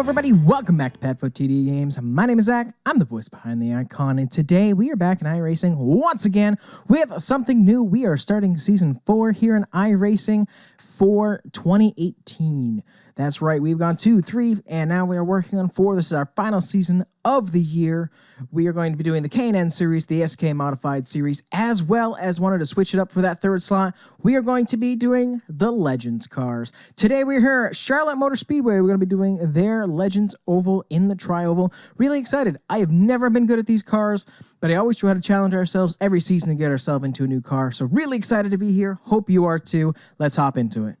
everybody, welcome back to PadfootTD Games. My name is Zach, I'm the voice behind the icon, and today we are back in iRacing once again with something new. We are starting Season 4 here in iRacing for 2018. That's right, we've gone 2, 3, and now we are working on 4. This is our final season of the year. We are going to be doing the K&N series, the SK Modified series, as well as wanted to switch it up for that third slot. We are going to be doing the Legends cars. Today we're here at Charlotte Motor Speedway. We're going to be doing their Legends Oval in the Tri-Oval. Really excited. I have never been good at these cars, but I always try to challenge ourselves every season to get ourselves into a new car. So really excited to be here. Hope you are too. Let's hop into it.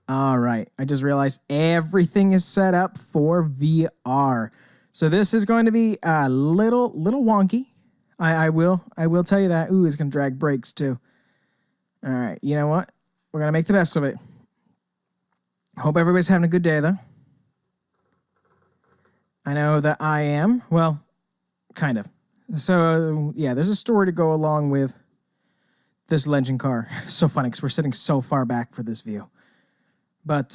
All right, I just realized everything is set up for VR. So this is going to be a little wonky. I will tell you that. Ooh, it's going to drag brakes too. All right, you know what? We're going to make the best of it. Hope everybody's having a good day, though. I know that I am. Well, kind of. So, yeah, there's a story to go along with this Legend car. So funny because we're sitting so far back for this view. But,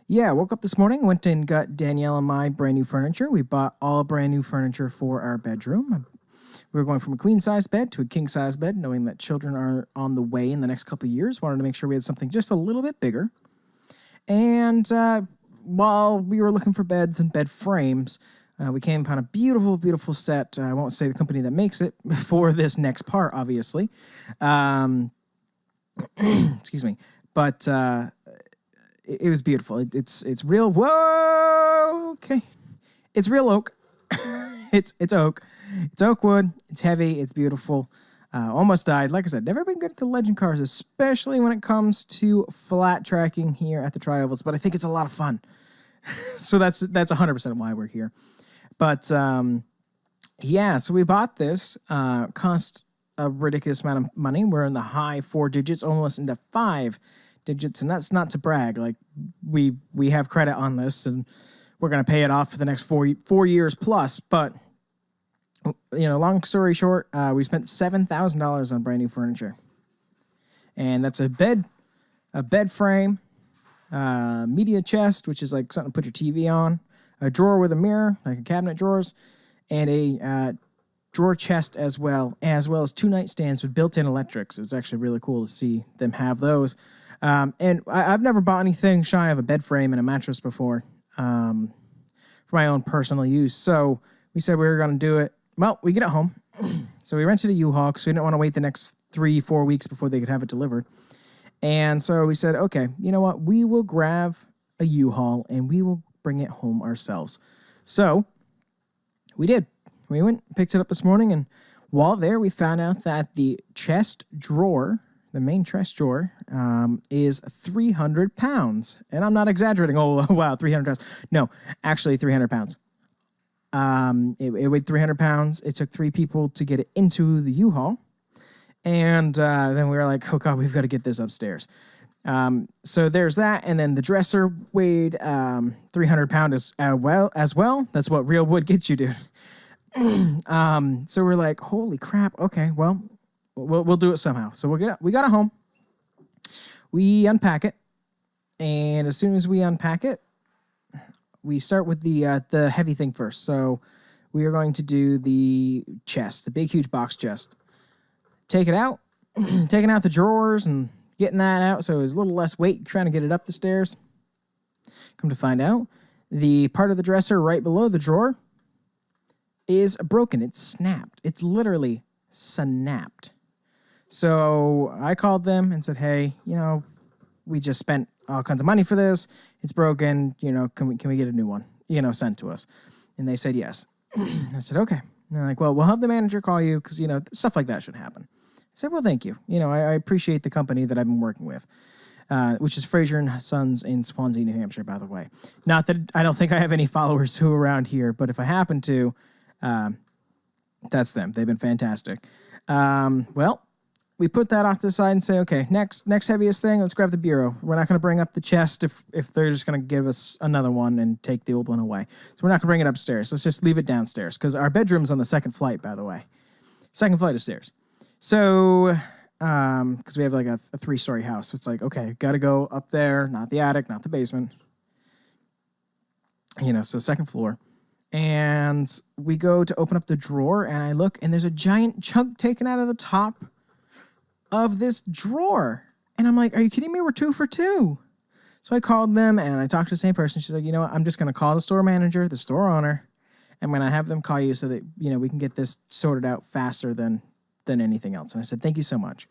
yeah, woke up this morning, went and got Danielle and my brand new furniture. We bought all brand new furniture for our bedroom. We were going from a queen-size bed to a king-size bed, knowing that children are on the way in the next couple of years. Wanted to make sure we had something just a little bit bigger. And while we were looking for beds and bed frames, we came upon a beautiful, beautiful set. I won't say the company that makes it for this next part, obviously. Excuse me. But it was beautiful. It's real. Whoa, okay. It's real oak. it's oak. It's oak wood. It's heavy. It's beautiful. Almost died. Like I said, never been good at the Legend cars, especially when it comes to flat tracking here at the Tri-Ovals. But I think it's a lot of fun. So that's 100% why we're here. But yeah, so we bought this. Cost a ridiculous amount of money. We're in the high 4 digits, almost into 5 digits, and that's not to brag. Like we have credit on this, and we're going to pay it off for the next 4 years plus. But you know, long story short, we spent $7,000 on brand new furniture, and that's a bed frame, media chest, which is like something to put your TV on, a drawer with a mirror, like a cabinet drawers, and a drawer chest as well as 2 nightstands with built-in electrics. It was actually really cool to see them have those. And I've never bought anything shy of a bed frame and a mattress before for my own personal use. So we said we were going to do it. Well, we get it home. So we rented a U-Haul because we didn't want to wait the next 3-4 weeks before they could have it delivered. And so we said, okay, you know what? We will grab a U-Haul and we will bring it home ourselves. So we did. We went, picked it up this morning, and while there, we found out that the chest drawer, the main chest drawer, is 300 pounds. And I'm not exaggerating. Oh, wow, 300 pounds. No, actually 300 pounds. It weighed 300 pounds. It took 3 people to get it into the U-Haul. And then we were like, oh, God, we've got to get this upstairs. So there's that. And then the dresser weighed 300 pounds as well. That's what real wood gets you, dude. So we're like, holy crap. Okay, well, we'll do it somehow. So we got it home. We unpack it, and as soon as we unpack it, we start with the heavy thing first. So we are going to do the chest, the big, huge box chest. Take it out, taking out the drawers and getting that out so it's a little less weight trying to get it up the stairs. Come to find out, the part of the dresser right below the drawer is broken. It's snapped. It's literally snapped. So I called them and said, hey, you know, we just spent all kinds of money for this. It's broken. You know, can we get a new one, you know, sent to us? And they said yes. I said, okay. And they're like, well, we'll have the manager call you because, you know, stuff like that should happen. I said, well, thank you. You know, I appreciate the company that I've been working with, which is Fraser and Sons in Swansea, New Hampshire, by the way. Not that I don't think I have any followers who are around here, but if I happen to, that's them. They've been fantastic. Well, we put that off to the side and say, okay, next heaviest thing, let's grab the bureau. We're not going to bring up the chest if they're just going to give us another one and take the old one away. So we're not going to bring it upstairs. Let's just leave it downstairs because our bedroom's on the second flight, by the way. Second flight of stairs. So because we have like a 3-story house. So it's like, okay, got to go up there, not the attic, not the basement. So second floor. And we go to open up the drawer, and I look, and there's a giant chunk taken out of the top of this drawer. And I'm like, are you kidding me? We're 2 for 2. So I called them, and I talked to the same person. She's like, you know what? I'm just going to call the store manager, the store owner. I'm going to have them call you so that, we can get this sorted out faster than anything else. And I said, thank you so much.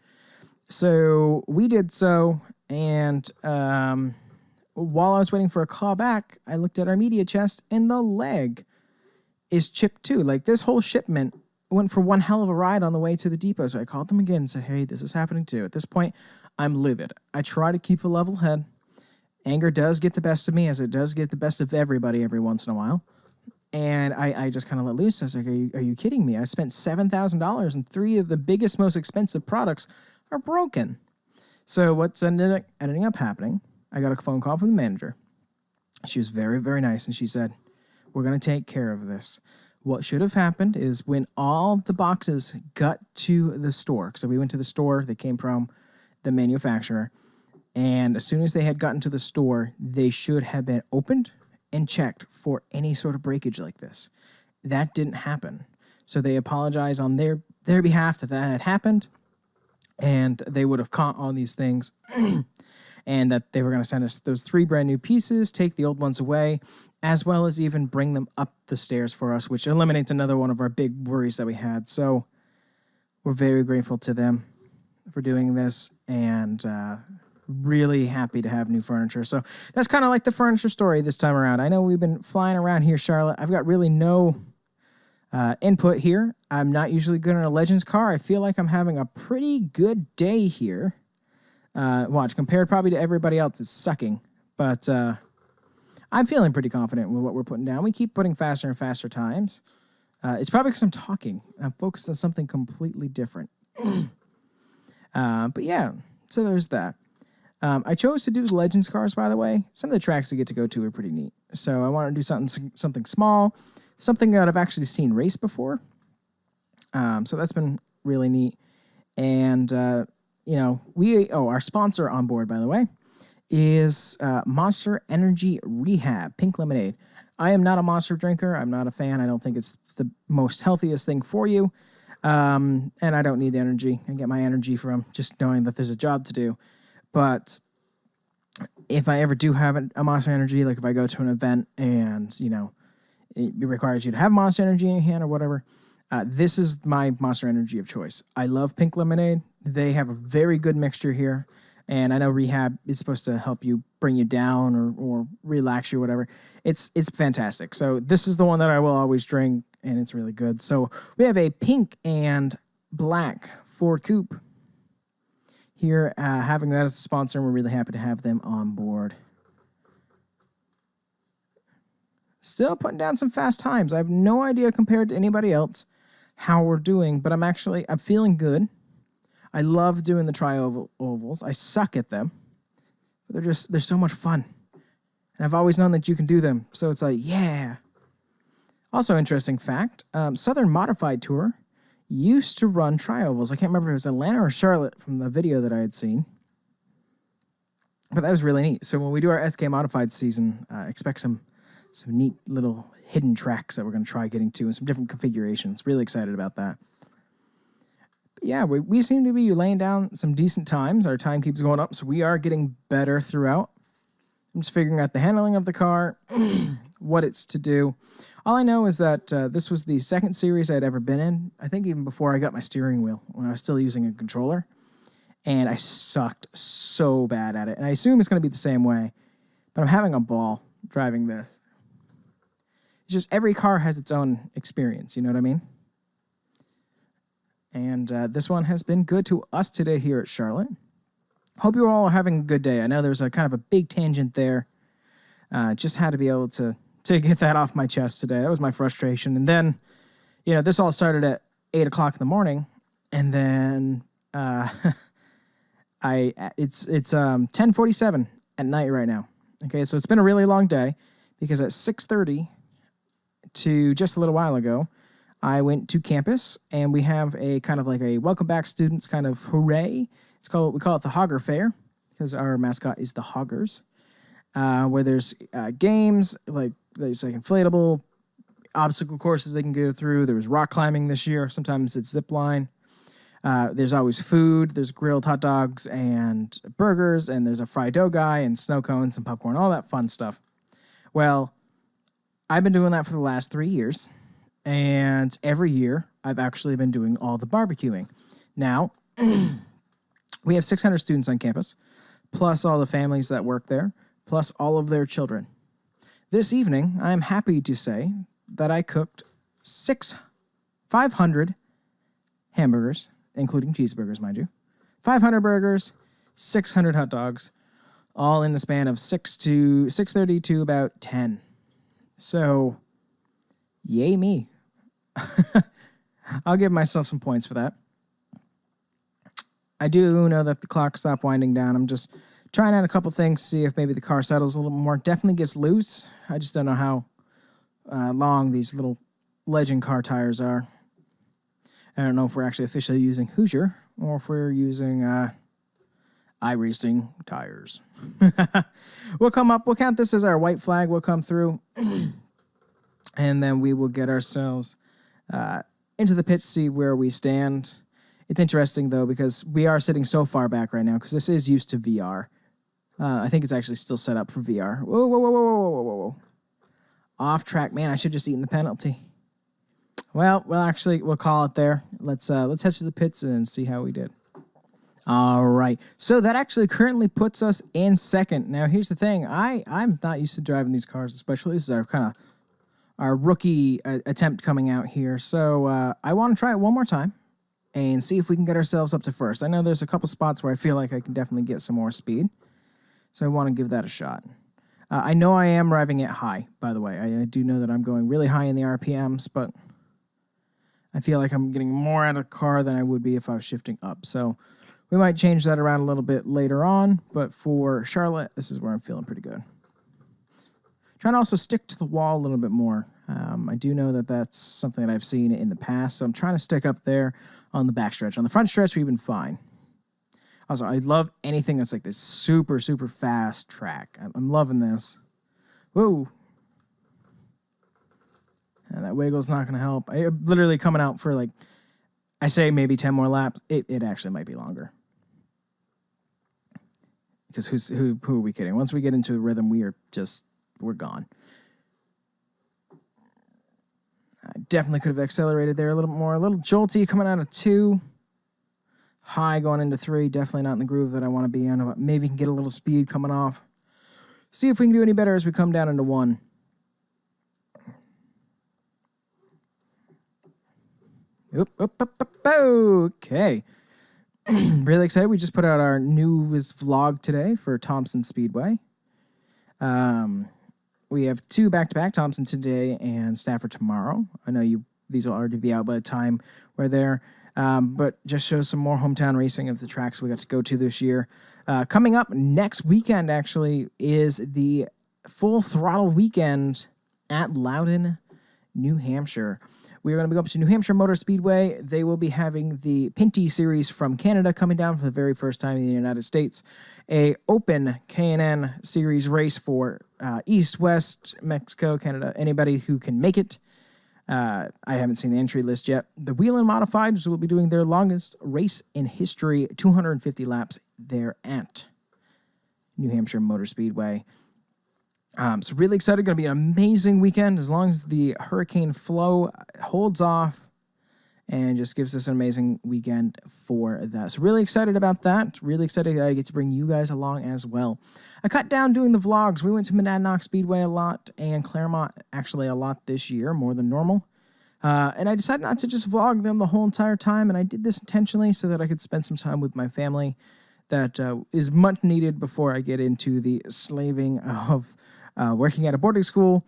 So we did so, and while I was waiting for a call back, I looked at our media chest, and the leg is chipped too. Like, this whole shipment went for one hell of a ride on the way to the depot. So I called them again and said, hey, this is happening too. At this point, I'm livid. I try to keep a level head. Anger does get the best of me, as it does get the best of everybody every once in a while. And I just kind of let loose. I was like, are you kidding me? I spent $7,000, and 3 of the biggest, most expensive products are broken. So what's ending up happening, I got a phone call from the manager. She was very, very nice, and she said, we're going to take care of this. What should have happened is when all the boxes got to the store, so we went to the store, they came from the manufacturer, and as soon as they had gotten to the store, they should have been opened and checked for any sort of breakage like this. That didn't happen. So they apologized on their behalf that had happened, and they would have caught all these things, and that they were going to send us those 3 brand new pieces, take the old ones away, as well as even bring them up the stairs for us, which eliminates another one of our big worries that we had. So we're very grateful to them for doing this, and really happy to have new furniture. So that's kind of like the furniture story this time around. I know we've been flying around here, Charlotte. I've got really no input here. I'm not usually good in a Legends car. I feel like I'm having a pretty good day here. Watch, compared probably to everybody else, it's sucking. But I'm feeling pretty confident with what we're putting down. We keep putting faster and faster times. It's probably because I'm talking. I'm focused on something completely different. But yeah, so there's that. I chose to do Legends cars, by the way. Some of the tracks I get to go to are pretty neat. So I want to do something small, something that I've actually seen race before. So that's been really neat. And, our sponsor on board, by the way, is Monster Energy Rehab, Pink Lemonade. I am not a Monster drinker. I'm not a fan. I don't think it's the most healthiest thing for you. And I don't need energy. I get my energy from just knowing that there's a job to do. But if I ever do have a Monster Energy, like if I go to an event and, it requires you to have Monster Energy in your hand or whatever, this is my Monster Energy of choice. I love Pink Lemonade. They have a very good mixture here. And I know Rehab is supposed to help you bring you down or relax you or whatever. It's fantastic. So this is the one that I will always drink, and it's really good. So we have a pink and black Ford Coupe here, having that as a sponsor, and we're really happy to have them on board. Still putting down some fast times. I have no idea compared to anybody else how we're doing, but I'm feeling good. I love doing the tri-ovals. I suck at them. But they're so much fun. And I've always known that you can do them. So it's like, yeah. Also, interesting fact, Southern Modified Tour used to run tri-ovals. I can't remember if it was Atlanta or Charlotte from the video that I had seen. But that was really neat. So when we do our SK Modified season, expect some neat little hidden tracks that we're going to try getting to and some different configurations. Really excited about that. But yeah, we seem to be laying down some decent times. Our time keeps going up, so we are getting better throughout. I'm just figuring out the handling of the car, what it's to do. All I know is that this was the second series I'd ever been in. I think even before I got my steering wheel, when I was still using a controller. And I sucked so bad at it. And I assume it's going to be the same way. But I'm having a ball driving this. It's just every car has its own experience, you know what I mean? And this one has been good to us today here at Charlotte. Hope you all are having a good day. I know there's a kind of a big tangent there. Just had to be able to get that off my chest today. That was my frustration. And then, this all started at 8 o'clock in the morning. And then it's 10:47 at night right now. Okay, so it's been a really long day because at 6:30 to just a little while ago, I went to campus, and we have a kind of like a welcome back students kind of hooray. We call it the Hogger Fair, because our mascot is the Hoggers, where there's games, like there's like inflatable obstacle courses they can go through. There was rock climbing this year. Sometimes it's zip line. There's always food. There's grilled hot dogs and burgers, and there's a fried dough guy and snow cones and popcorn, all that fun stuff. Well, I've been doing that for the last 3 years, and every year I've actually been doing all the barbecuing. Now, we have 600 students on campus, plus all the families that work there, plus all of their children. This evening, I'm happy to say that I cooked 500 hamburgers, including cheeseburgers, mind you, 500 burgers, 600 hot dogs, all in the span of 6:30 to about 10. So, yay me. I'll give myself some points for that. I do know that the clock stopped winding down. I'm just trying out a couple things, see if maybe the car settles a little more. Definitely gets loose. I just don't know how long these little Legend car tires are. I don't know if we're actually officially using Hoosier or if we're using iRacing tires. We'll count this as our white flag. We'll come through, and then we will get ourselves into the pits, see where we stand. It's interesting, though, because we are sitting so far back right now, because this is used to VR. I think it's actually still set up for VR. Whoa, whoa, whoa, whoa, whoa, whoa, whoa, whoa. Off track. Man, I should just eaten the penalty. Well, actually, we'll call it there. Let's head to the pits and see how we did. All right. So that actually currently puts us in second. Now, here's the thing. I'm not used to driving these cars, especially. This is our rookie attempt coming out here. So I want to try it one more time and see if we can get ourselves up to first. I know there's a couple spots where I feel like I can definitely get some more speed. So I want to give that a shot. I know I am driving it high, by the way. I do know that I'm going really high in the RPMs, but I feel like I'm getting more out of the car than I would be if I was shifting up. So we might change that around a little bit later on, but for Charlotte, this is where I'm feeling pretty good. Trying to also stick to the wall a little bit more. I do know that that's something that I've seen in the past, so I'm trying to stick up there on the back stretch. On the front stretch, we've been fine. Also, I love anything that's like this super, super fast track. I'm loving this. Whoa. And that wiggle's not going to help. I'm literally coming out for I say maybe 10 more laps. It actually might be longer. Because who are we kidding? Once we get into a rhythm, we're gone. I definitely could have accelerated there a little more. A little jolty coming out of 2. High going into 3. Definitely not in the groove that I want to be in. Maybe we can get a little speed coming off. See if we can do any better as we come down into 1. Okay. Really excited. We just put out our newest vlog today for Thompson Speedway. We have 2 back-to-back, Thompson today and Stafford tomorrow. I know these will already be out by the time we're there, but just shows some more hometown racing of the tracks we got to go to this year. Coming up next weekend, actually, is the full throttle weekend at Loudon, New Hampshire. We are going to be going up to New Hampshire Motor Speedway. They will be having the Pinty Series from Canada coming down for the very first time in the United States. A open K&N Series race for East, West, Mexico, Canada. Anybody who can make it. I haven't seen the entry list yet. The Whelen Modifieds will be doing their longest race in history, 250 laps there at New Hampshire Motor Speedway. So really excited. Going to be an amazing weekend as long as the hurricane flow holds off and just gives us an amazing weekend for that. So really excited about that. Really excited that I get to bring you guys along as well. I cut down doing the vlogs. We went to Monadnock Speedway a lot and Claremont actually a lot this year, more than normal. And I decided not to just vlog them the whole entire time, and I did this intentionally so that I could spend some time with my family that is much needed before I get into the slaving of working at a boarding school,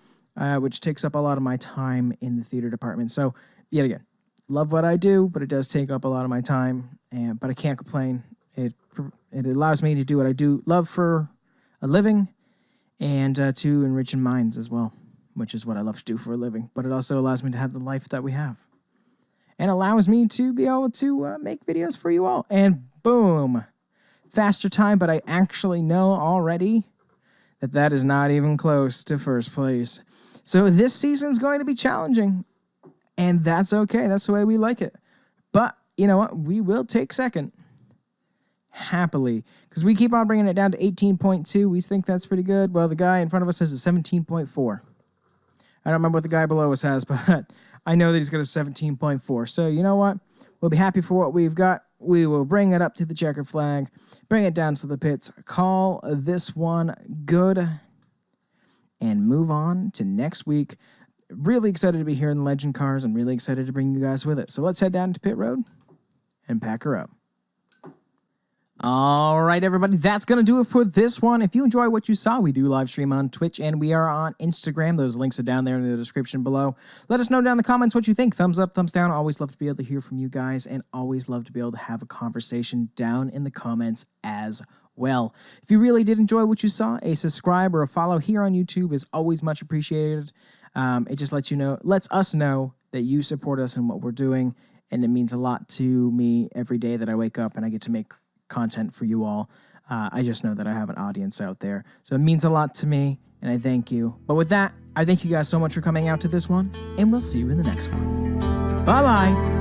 which takes up a lot of my time in the theater department. So, yet again, love what I do, but it does take up a lot of my time, but I can't complain. It allows me to do what I do, love for a living, and to enrich in minds as well, which is what I love to do for a living. But it also allows me to have the life that we have. and allows me to be able to make videos for you all. And boom, faster time, but I actually know already that that is not even close to first place. So this season's going to be challenging, and that's okay. That's the way we like it. But you know what? We will take second happily because we keep on bringing it down to 18.2. We think that's pretty good. Well, the guy in front of us has a 17.4. I don't remember what the guy below us has, but I know that he's got a 17.4. So you know what? We'll be happy for what we've got. We will bring it up to the checker flag, bring it down to the pits, call this one good, and move on to next week. Really excited to be here in the Legend Cars and really excited to bring you guys with it. So let's head down to pit road and pack her up. All right, everybody, that's going to do it for this one. If you enjoy what you saw, we do live stream on Twitch and we are on Instagram. Those links are down there in the description below. Let us know down in the comments what you think. Thumbs up, thumbs down. Always love to be able to hear from you guys and always love to be able to have a conversation down in the comments as well. If you really did enjoy what you saw, a subscribe or a follow here on YouTube is always much appreciated. It just lets us know that you support us in what we're doing, and it means a lot to me every day that I wake up and I get to make content for you all. I just know that I have an audience out there. So it means a lot to me, and I thank you. But with that, I thank you guys so much for coming out to this one, and we'll see you in the next one. Bye-bye.